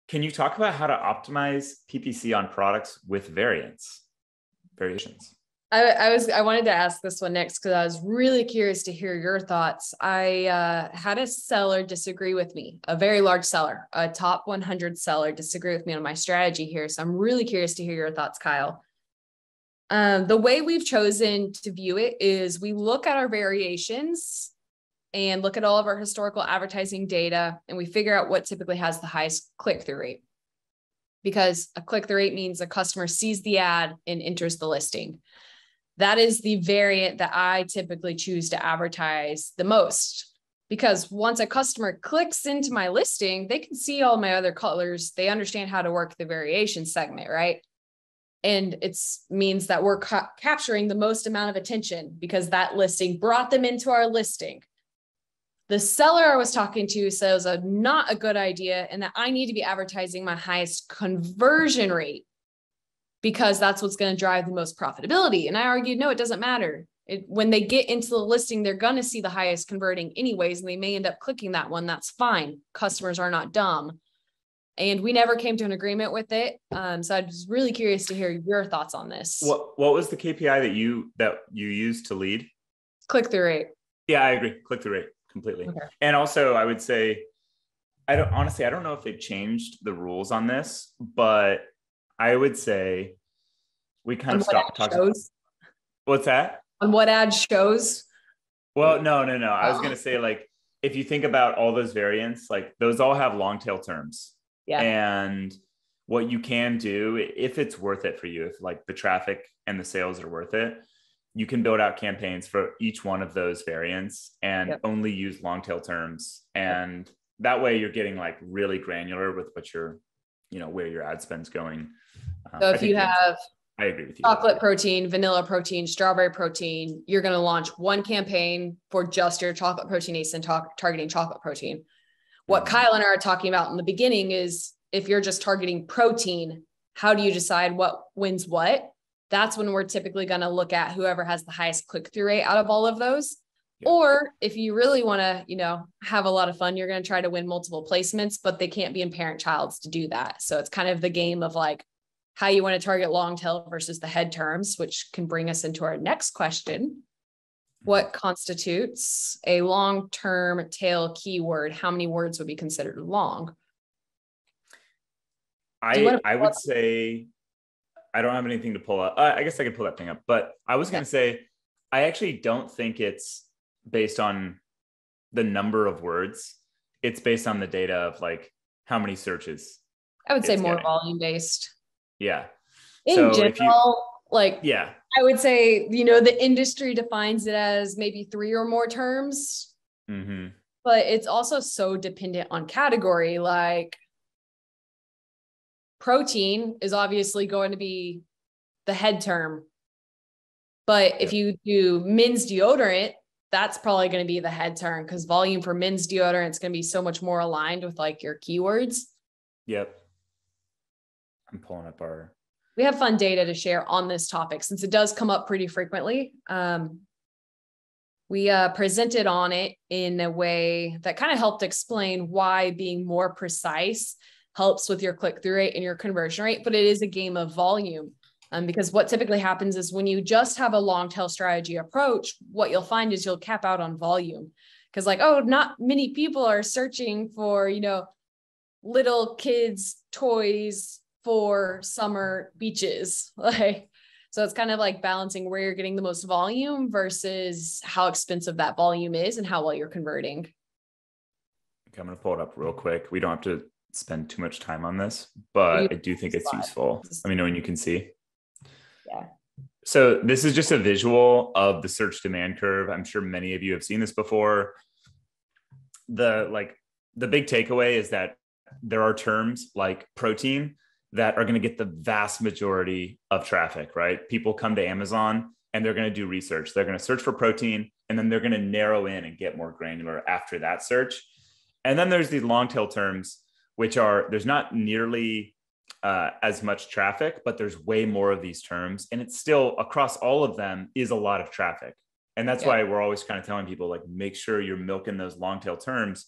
Can you talk about how to optimize PPC on products with variations? I wanted to ask this one next because I was really curious to hear your thoughts. I had a seller disagree with me, a very large seller, a top 100 seller disagree with me on my strategy here. So I'm really curious to hear your thoughts, Kyle. The way we've chosen to view it is we look at our variations and look at all of our historical advertising data, and we figure out what typically has the highest click-through rate. Because a click-through rate means a customer sees the ad and enters the listing. That is the variant that I typically choose to advertise the most, because once a customer clicks into my listing, they can see all my other colors. They understand how to work the variation segment, right? And it means that we're capturing the most amount of attention because that listing brought them into our listing. The seller I was talking to says not a good idea and that I need to be advertising my highest conversion rate because that's what's going to drive the most profitability. And I argued, no, it doesn't matter. When they get into the listing, they're going to see the highest converting anyways, and they may end up clicking that one. That's fine. Customers are not dumb. And we never came to an agreement with it. So I was really curious to hear your thoughts on this. What was the KPI that you used to lead? Click-through rate. Yeah, I agree. Click-through rate completely. Okay. And also I would say, I don't know if they changed the rules on this, but I would say we kind of stopped talking. What's that? On what ad shows? Well, no. I was going to say, like, if you think about all those variants, like those all have long tail terms. Yeah. And what you can do, if it's worth it for you, if like the traffic and the sales are worth it, you can build out campaigns for each one of those variants and only use long tail terms. And that way you're getting like really granular with what where your ad spend's going. So if you have, I agree with you. Chocolate protein, vanilla protein, strawberry protein, you're going to launch one campaign for just your chocolate protein ASIN targeting chocolate protein. What Kyle and I are talking about in the beginning is if you're just targeting protein, how do you decide what wins what? That's when we're typically going to look at whoever has the highest click-through rate out of all of those. Yeah. Or if you really want to, have a lot of fun, you're going to try to win multiple placements, but they can't be in parent-childs to do that. So it's kind of the game of like how you want to target long tail versus the head terms, which can bring us into our next question. What constitutes a long-term tail keyword? How many words would be considered long? I would say, I don't have anything to pull up. I guess I could pull that thing up, but I was going to say, I actually don't think it's based on the number of words. It's based on the data of like how many searches. I would say more volume based. Yeah. In general, I would say, the industry defines it as maybe 3 or more terms, but it's also so dependent on category. Like protein is obviously going to be the head term, but if you do men's deodorant, that's probably going to be the head term because volume for men's deodorant is going to be so much more aligned with like your keywords. Yep. I'm pulling up we have fun data to share on this topic since it does come up pretty frequently. We presented on it in a way that kind of helped explain why being more precise helps with your click-through rate and your conversion rate, but it is a game of volume. Because what typically happens is when you just have a long tail strategy approach, what you'll find is you'll cap out on volume because not many people are searching for, little kids' toys for summer beaches. So it's kind of like balancing where you're getting the most volume versus how expensive that volume is and how well you're converting. Okay, I'm going to pull it up real quick. We don't have to spend too much time on this, but I do think it's useful. Let me know when you can see. Yeah. So this is just a visual of the search demand curve. I'm sure many of you have seen this before. The big takeaway is that there are terms like protein that are going to get the vast majority of traffic, right? People come to Amazon and they're going to do research. They're going to search for protein and then they're going to narrow in and get more granular after that search. And then there's these long tail terms, there's not nearly as much traffic, but there's way more of these terms. And it's still across all of them is a lot of traffic. And that's why we're always kind of telling people like, make sure you're milking those long tail terms.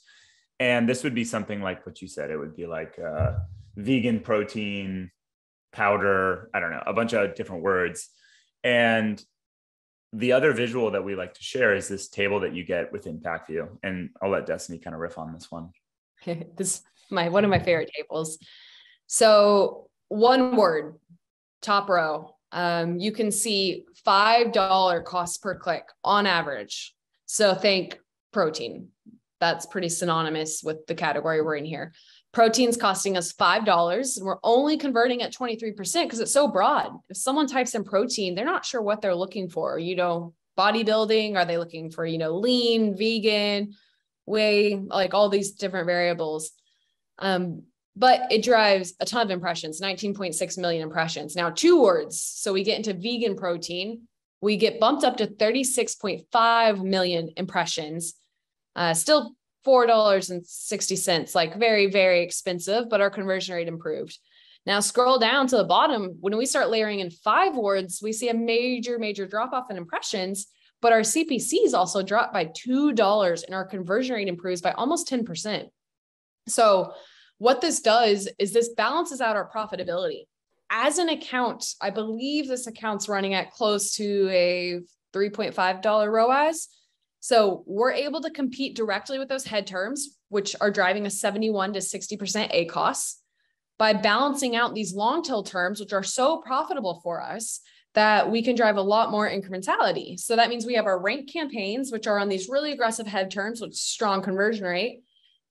And this would be something like what you said. It would be like vegan protein powder, I don't know, a bunch of different words. And the other visual that we like to share is this table that you get within Pacvue. And I'll let Destaney kind of riff on this one. This is one of my favorite tables. So one word, top row, you can see $5 cost per click on average. So think protein. That's pretty synonymous with the category we're in here. Protein's costing us $5 and we're only converting at 23% because it's so broad. If someone types in protein, they're not sure what they're looking for. Bodybuilding, are they looking for, lean, vegan, whey, like all these different variables. But it drives a ton of impressions, 19.6 million impressions. Now 2 words. So we get into vegan protein, we get bumped up to 36.5 million impressions. Still $4.60, like very, very expensive, but our conversion rate improved. Now scroll down to the bottom. When we start layering in 5 words, we see a major, major drop off in impressions, but our CPCs also dropped by $2 and our conversion rate improves by almost 10%. So what this does is this balances out our profitability. As an account, I believe this account's running at close to a $3.5 ROAS. So we're able to compete directly with those head terms, which are driving a 71 to 60% ACoS, by balancing out these long tail terms, which are so profitable for us that we can drive a lot more incrementality. So that means we have our ranked campaigns, which are on these really aggressive head terms with strong conversion rate.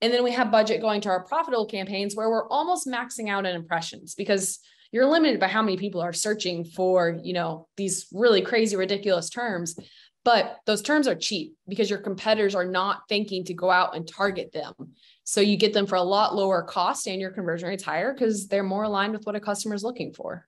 And then we have budget going to our profitable campaigns where we're almost maxing out in impressions because you're limited by how many people are searching for, these really crazy, ridiculous terms. But those terms are cheap because your competitors are not thinking to go out and target them. So you get them for a lot lower cost and your conversion rate's higher because they're more aligned with what a customer is looking for.